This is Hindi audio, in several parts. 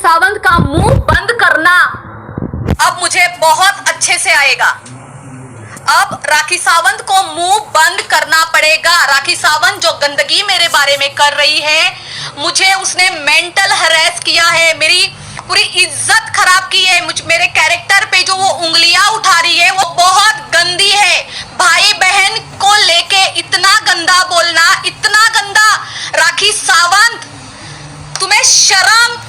सावंत का मुंह बंद करना अब मुझे बहुत अच्छे से आएगा। अब राखी सावंत को मुंह बंद करना पड़ेगा। राखी सावंत जो गंदगी मेरे बारे में कर रही है, मुझे उसने मेंटल हरेस किया है, मेरी पूरी इज्जत खराब की है, मेरे कैरेक्टर पे जो वो उंगलियां उठा रही है वो बहुत गंदी है। भाई बहन को लेके इतना गंदा बोलना, इतना गंदा। राखी सावंत, तुम्हें शर्म,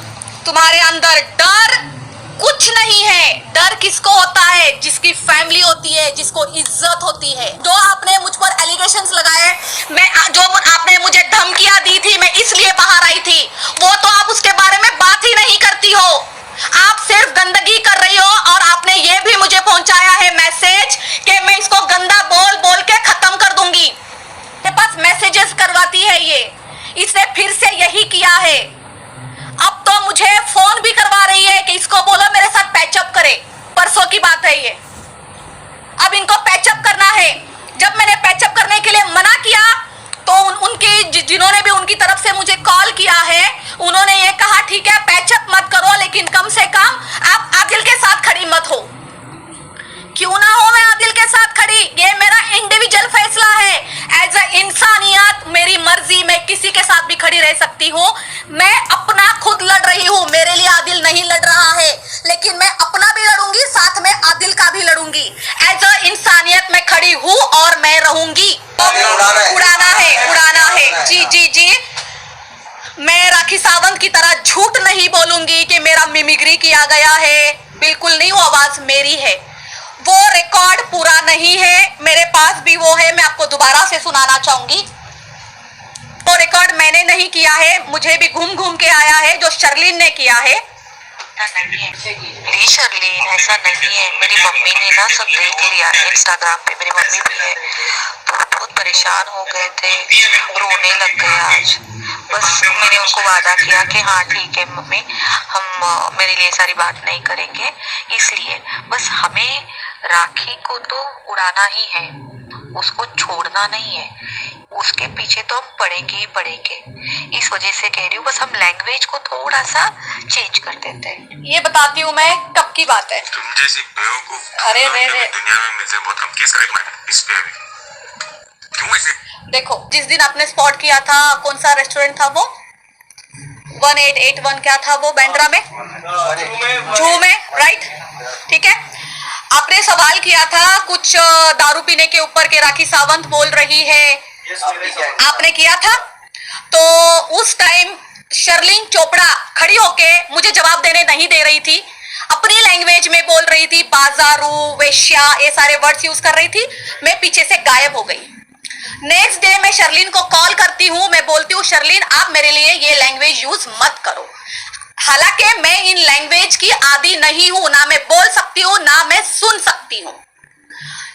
तुम्हारे अंदर डर कुछ नहीं है। डर किसको होता है? जिसकी फैमिली होती है, जिसको इज्जत होती है। जो आपने मुझ पर एलिगेशंस लगाए, जो आपने मुझे धमकियां दी थी, मैं इसलिए बाहर आई थी, वो तो आप उसके बारे में बात ही नहीं करती हो। आप सिर्फ गंदगी कर रही हो। और आपने ये भी मुझे पहुंचाया है मैसेज कि मैं इसको गंदा बोल बोल के खत्म कर दूंगी। मेरे पास मैसेजेस करवाती है ये। इसने फिर से यही किया है। अब तो मुझे फोन भी करवा रही है कि इसको बोलो मेरे साथ पैचअप करे। परसों की बात है ये। अब इनको पैचअप करना है। जब मैंने पैचअप करने के लिए मना किया तो उनकी जिन्होंने भी उनकी तरफ से मुझे कॉल किया है, उन्होंने ये कहा ठीक है पैचअप मत करो, लेकिन कम से कम आप आदिल के साथ खड़ी मत हो। क्यों ना हो मैं आदिल के साथ खड़ी? ये मेरा इंडिविजुअल फैसला है। एज अ इंसानियत मेरी मर्जी, मैं किसी के साथ भी खड़ी रह सकती हूँ। मैं अपना खुद लड़ रही हूँ, मेरे लिए आदिल नहीं लड़ रहा है, लेकिन मैं अपना भी लड़ूंगी, साथ में आदिल का भी लड़ूंगी। एज अ इंसानियत मैं खड़ी हूँ और मैं रहूंगी। उड़ाना है। जी जी जी, मैं राखी सावंत की तरह झूठ नहीं बोलूंगी कि मेरा मिमिक्री किया गया है। बिल्कुल नहीं, वो आवाज मेरी है। वो रिकॉर्ड पूरा नहीं है, मेरे पास भी वो है, मैं आपको दोबारा से सुनाना चाहूंगी। वो रिकॉर्ड मैंने नहीं किया है, मुझे भी घूम घूम के आया है, जो शर्लिन ने किया है। प्लीज शर्लिन, ऐसा नहीं है। मेरी मम्मी ने ना सब देख लिया इंस्टाग्राम पे, मेरी मम्मी भी है, तो बहुत परेशान हो गए थे, रोने लग गए आज। बस मैंने उनको वादा किया कि हाँ ठीक है मम्मी, हम मेरे लिए सारी बात नहीं करेंगे। इसलिए बस हमें राखी को तो उड़ाना ही है, उसको छोड़ना नहीं है, उसके पीछे तो हम पड़ेंगे ही पड़ेंगे। इस वजह से कह रही हूँ, बस हम लैंग्वेज को थोड़ा सा चेंज कर देते हैं। ये बताती हूँ मैं कब की बात है। तुम जैसी बेवकूफ अरे रे दुनिया में मिलते बहुत, हम केस करेंगे इस पे। क्यों ऐसे? देखो, जिस दिन आपने स्पॉट किया था, कौन सा रेस्टोरेंट था वो? 1881 क्या था वो, बांद्रा में, जू में, राइट? ठीक है। आपने सवाल किया था कुछ दारू पीने के ऊपर के राखी सावंत बोल रही है, आपने किया था। तो उस टाइम शर्लिन चोपड़ा खड़ी होके मुझे जवाब देने नहीं दे रही थी, अपनी लैंग्वेज में बोल रही थी, बाजारू, वेश्या, ये सारे वर्ड्स यूज कर रही थी। मैं पीछे से गायब हो गई। नेक्स्ट डे मैं शर्लिन को कॉल करती हूँ, मैं बोलती हूँ शर्लिन आप मेरे लिए ये लैंग्वेज यूज मत करो। हालांकि मैं इन लैंग्वेज की आदी नहीं हूं, ना मैं बोल सकती हूँ ना मैं सुन सकती हूँ।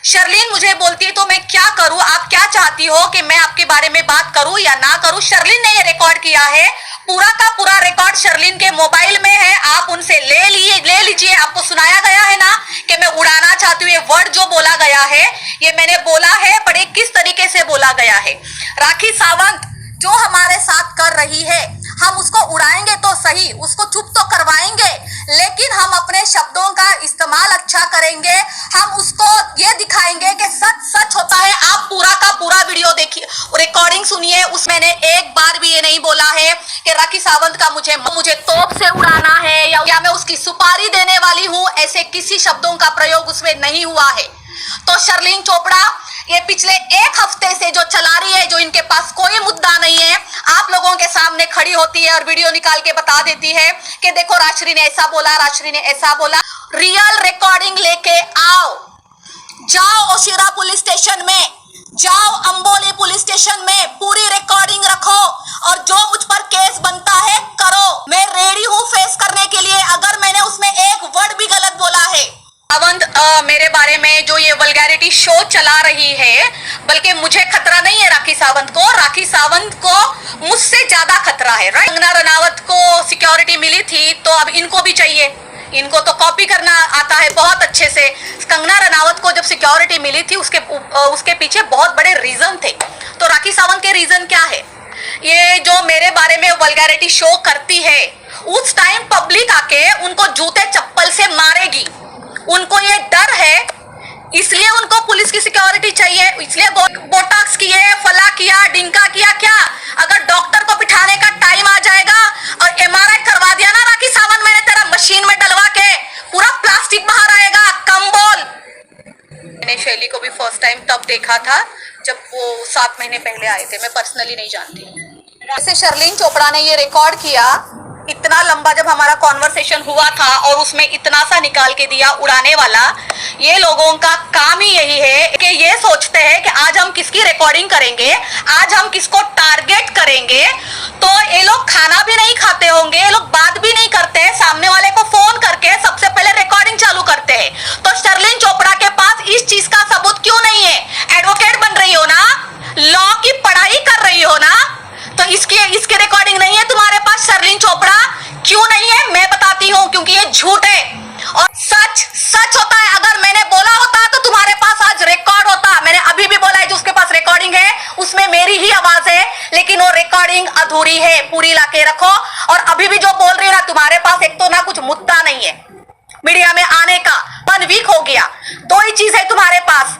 शर्लिन मुझे बोलती है तो मैं क्या करूं, आप क्या चाहती हो कि मैं आपके बारे में बात करूं या ना करूं? शर्लिन ने ये रिकॉर्ड किया है, पूरा का पूरा रिकॉर्ड शर्लिन के मोबाइल में है, आप उनसे ले लीजिए। आपको सुनाया गया है ना कि मैं उड़ाना चाहती हूँ। ये वर्ड जो बोला गया है ये मैंने बोला है, पर किस तरीके से बोला गया है। राखी सावंत जो हमारे साथ कर रही है, हम उसको उड़ाएंगे तो सही, उसको चुप तो करवाएंगे, लेकिन हम अपने शब्दों का इस्तेमाल अच्छा करेंगे। हम उसको ये दिखाएंगे कि सच सच होता है। आप पूरा का पूरा वीडियो देखिए, रिकॉर्डिंग सुनिए। उसमें मैंने एक बार भी ये नहीं बोला है कि राखी सावंत का मुझे तोप से उड़ाना है या मैं उसकी सुपारी देने वाली हूं। ऐसे किसी शब्दों का प्रयोग उसमें नहीं हुआ है। तो शर्लिन चोपड़ा ये पिछले एक हफ्ते से जो चला रही है, जो इनके पास कोई मुद्दा नहीं है, आप लोगों के सामने खड़ी होती है और वीडियो निकाल के बता देती है कि देखो राजश्री ने ऐसा बोला, राजश्री ने ऐसा बोला। रियल रिकॉर्डिंग लेके आओ, जाओ ओशिरा पुलिस स्टेशन में, जाओ अंबोली पुलिस स्टेशन में, पूरी रिकॉर्डिंग रखो और जो मुझ पर केस बनता है करो। मैं रेडी हूँ फेस करने के लिए, अगर मैंने उसमें एक वर्ड भी गलत बोला है। सावंत मेरे बारे में जो ये वल्गैरिटी शो चला रही है, बल्कि मुझे खतरा नहीं है राखी सावंत को, राखी सावंत को मुझसे ज्यादा खतरा है, राइट? कंगना रनावत को सिक्योरिटी मिली थी तो अब इनको भी चाहिए। इनको तो कॉपी करना आता है बहुत अच्छे से। कंगना रनावत को जब सिक्योरिटी मिली थी उसके पीछे बहुत बड़े रीजन थे। तो राखी सावंत के रीजन क्या है? ये जो मेरे बारे में वल्गैरिटी शो करती है, उस टाइम पब्लिक के उनको जूते चप्पल से मारेगी। उनको ये डर है, इसलिए उनको पुलिस की सिक्योरिटी चाहिए, इसलिए बोटॉक्स किए, फला किया, डिंका किया। क्या अगर डॉक्टर को बिठाने का टाइम आ जाएगा और एमआरआई करवा दिया ना राखी सावंत, मैंने तेरा मशीन में डलवा के पूरा प्लास्टिक बाहर आएगा, कम बोल। मैंने शैली को भी फर्स्ट टाइम तब देखा था जब वो 7 महीने पहले आए थे, मैं पर्सनली नहीं जानती। जैसे शर्लिन चोपड़ा ने ये रिकॉर्ड किया, इतना लंबा जब हमारा कॉन्वर्सेशन हुआ था और उसमें इतना सा निकाल के दिया उड़ाने वाला। ये लोगों का काम ही यही है कि ये सोचते हैं कि आज हम किसकी रिकॉर्डिंग करेंगे, आज हम किसको टारगेट करेंगे। तो ये लोग खाना भी नहीं खाते होंगे, ये लोग बात भी नहीं करते, सामने वाले को फोन करके सबसे पहले रिकॉर्डिंग चालू करते हैं। तो शर्लिन चोपड़ा के पास इस चीज का सबूत क्यों नहीं है? एडवोकेट बन रही हो ना, लॉ की पढ़ाई कर रही हो ना, तो इसकी रिकॉर्डिंग नहीं है तुम्हारे पास। शर्लिन चोपड़ा क्यों नहीं है मैं बताती हूँ, क्योंकि ये झूठ है और सच सच होता है। अगर मैंने बोला होता तो तुम्हारे पास आज रिकॉर्ड होता। मैंने अभी भी बोला है जो उसके पास रिकॉर्डिंग है उसमें मेरी ही आवाज है, लेकिन वो रिकॉर्डिंग अधूरी है, पूरी लाके रखो। और अभी भी जो बोल रही है ना, तुम्हारे पास एक तो ना कुछ मुद्दा नहीं है मीडिया में आने का, 1 वीक हो गया, 2 ही चीज है तुम्हारे पास।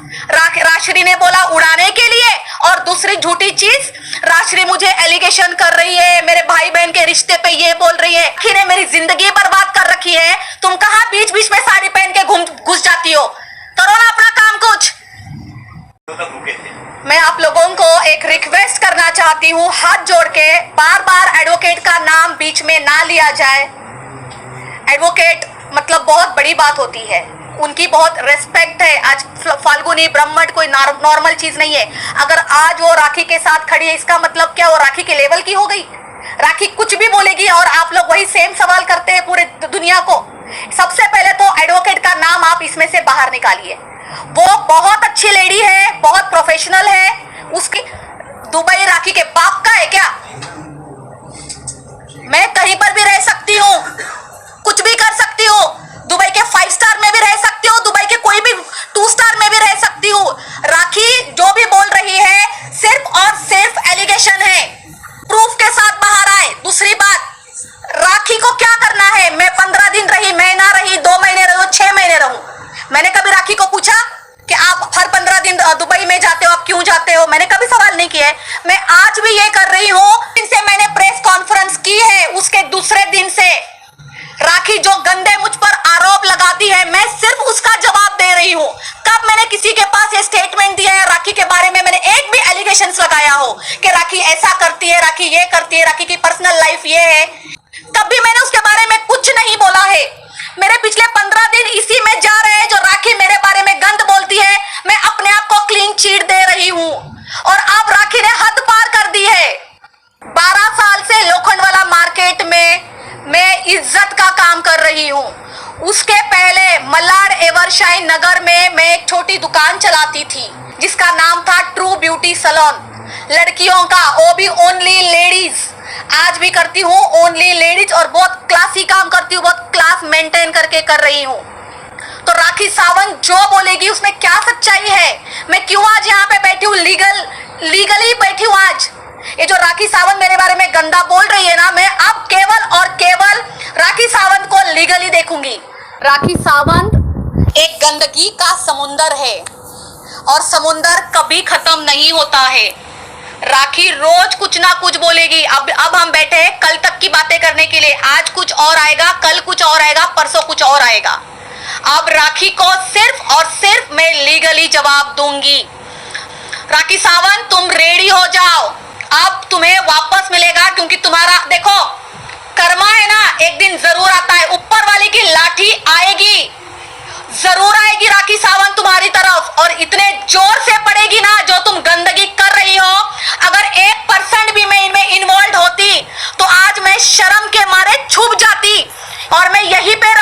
राश्री ने बोला उड़ाने के लिए, और दूसरी झूठी चीज, राश्री मुझे एलिगेशन कर रही है, मेरे भाई बहन के रिश्ते पे ये बोल रही है कि ने मेरी जिंदगी बर्बाद कर रखी है। तुम कहां बीच बीच में साड़ी पहन के घुस जाती हो? करो ना अपना काम कुछ। मैं आप लोगों को एक रिक्वेस्ट करना चाहती हूँ, हाथ जोड़ के, बार बार एडवोकेट का नाम बीच में ना लिया जाए। एडवोकेट मतलब बहुत बड़ी बात होती है, उनकी बहुत रेस्पेक्ट है। आज फाल्गुनी ब्रह्मट कोई नॉर्मल चीज नहीं है। अगर आज वो राखी के साथ खड़ी है, इसका मतलब क्या वो राखी के लेवल की हो गई? राखी कुछ भी बोलेगी और आप लोग वही सेम सवाल करते हैं पूरे दुनिया को। सबसे पहले तो एडवोकेट का नाम आप इसमें से बाहर निकालिए। वो बहुत अच्छी लेडी है, बहुत प्रोफेशनल है। उसकी दुबई राखी के बाप का है क्या? मैं कहीं पर भी रह सकती हूँ, कुछ भी कर सकती हूँ, दुबई के 5 स्टार में भी रह सकती हूँ, दुबई के कोई भी 2 स्टार में भी रह सकती हूँ। राखी जो भी बोल रही है सिर्फ और सिर्फ एलिगेशन है, प्रूफ के साथ बाहर आए। दूसरी बात, राखी को क्या करना है? मैं 15 दिन रही, महीना रही, 2 महीने रहूं, 6 महीने रहूं, मैंने कभी राखी को पूछा कि आप हर 15 दिन दुबई में जाते हो, आप क्यों जाते हो? मैंने कभी सवाल नहीं किया है। मैं आज भी ये कर रही हूँ, इनसे मैंने प्रेस कॉन्फ्रेंस की है, उसके दूसरे दिन से राखी जो गंदे मुझ पर आरोप लगाती है, मैं सिर्फ उसका जवाब दे रही हूँ। कब मैंने किसी के पास ये स्टेटमेंट दिया है राखी के बारे में, मैंने एक भी एलिगेशंस लगाया हो कि राखी ऐसा करती है, राखी ये करती है, राखी की पर्सनल लाइफ ये है, कभी मैंने उसके बारे में कुछ नहीं बोला है। मेरे पिछले 15 दिन इसी में जा रहे हैं जो राखी मेरे बारे में गंद बोलती है, मैं अपने आप को क्लीन चीट दे रही हूँ। और अब राखी ने हद पार कर दी है। 12 साल से लोखंडवाला मार्केट में मैं इज्जत का काम कर रही हूँ। उसके पहले मलाड एवरशाइन नगर में मैं एक छोटी दुकान चलाती थी जिसका नाम था ट्रू ब्यूटी सैलून, लड़कियों का, वो भी ओनली लेडीज। आज भी करती हूँ ओनली लेडीज और बहुत क्लासी काम करती हूँ, बहुत क्लास मेंटेन करके कर रही हूँ। तो राखी सावंत जो बोलेगी उसमें क्या सच्चाई है? मैं क्यों आज यहाँ पे बैठी हूँ, लीगली बैठी हूँ आज। ये जो राखी सावंत मेरे बारे में गंदा बोल रही है ना, मैं अब केवल और केवल राखी सावंत को लीगली देखूंगी। राखी सावंत एक गंदगी का समुंदर है और समुंदर कभी खत्म नहीं होता है। राखी रोज कुछ ना कुछ बोलेगी। अब हम बैठे हैं कल तक की बातें करने के लिए, आज कुछ और आएगा, कल कुछ और आएगा, परसों कुछ और आएगा। अब राखी को सिर्फ और सिर्फ मैं लीगली जवाब दूंगी। राखी सावंत तुम रेडी हो जाओ, अब तुम्हें वापस मिलेगा, क्योंकि तुम्हारा देखो कर्मा है ना, एक दिन जरूर आता है, ऊपर वाले की लाठी आएगी, जरूर आएगी राखी सावंत तुम्हारी तरफ, और इतने जोर से पड़ेगी ना जो तुम गंदगी कर रही हो। अगर 1% भी मैं इनमें इन्वॉल्व होती तो आज मैं शर्म के मारे छुप जाती और मैं यहीं पे